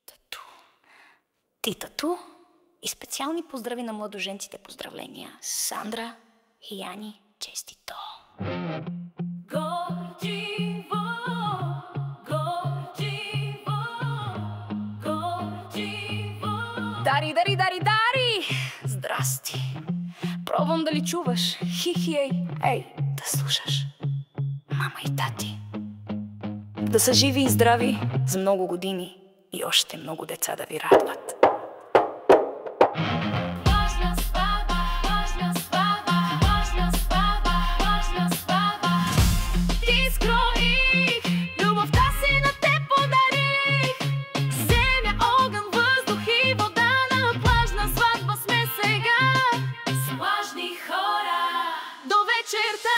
Тату. Ти тату и специални поздрави на младоженците. Поздравления Сандра и Яни. Честито! Горчиво, горчиво, горчиво. Дари! Здрасти! Пробвам дали чуваш. Хихи, ей, да слушаш. Мама и тати. Да са живи и здрави за много години и още много деца да ви радват. Важна сватба, важна сватба, важна сватба, важна сватба. Ти скроих, любовта си на те подарих. Земя, огън, въздух и вода, на плажна сватба сме сега. С влажни хора до вечерта.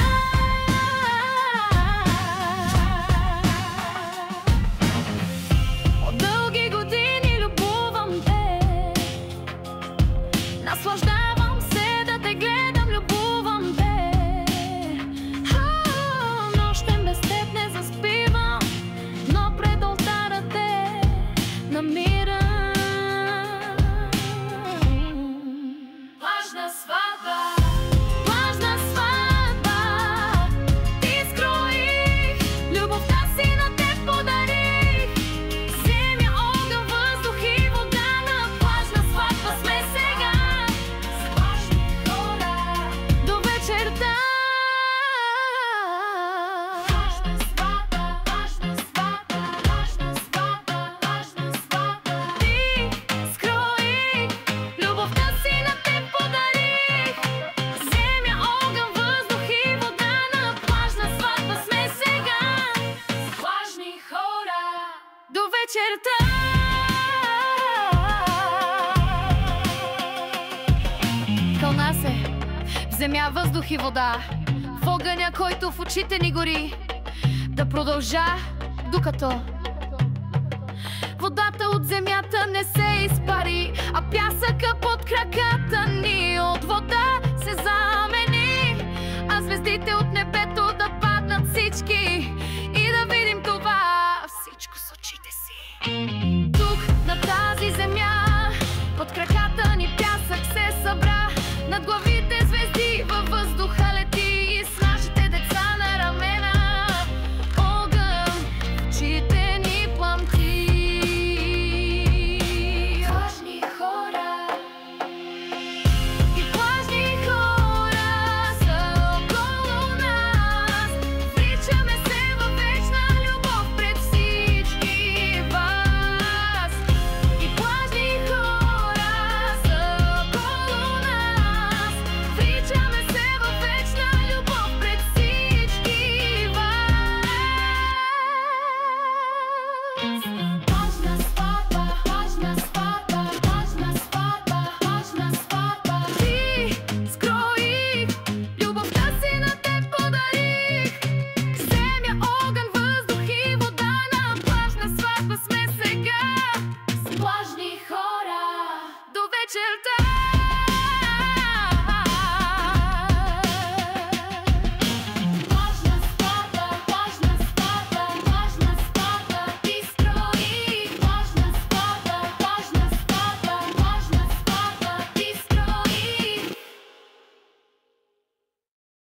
Наслаждавам се да те гледам, любувам те. Нощем без теб не заспивам, но пред олтара те намирам. Важна сватба, важна сватба. Ти скроих, любовта си на теб подарих. Земя, огън, въздух и вода, на важна сватба сме сега. Кълна се в земя, въздух и вода, в огъня, който в очите ни гори. Да продължа докато водата от земята не се изпари, а пясъка под краката ни от вода се замени, а звездите от небето да паднат всички.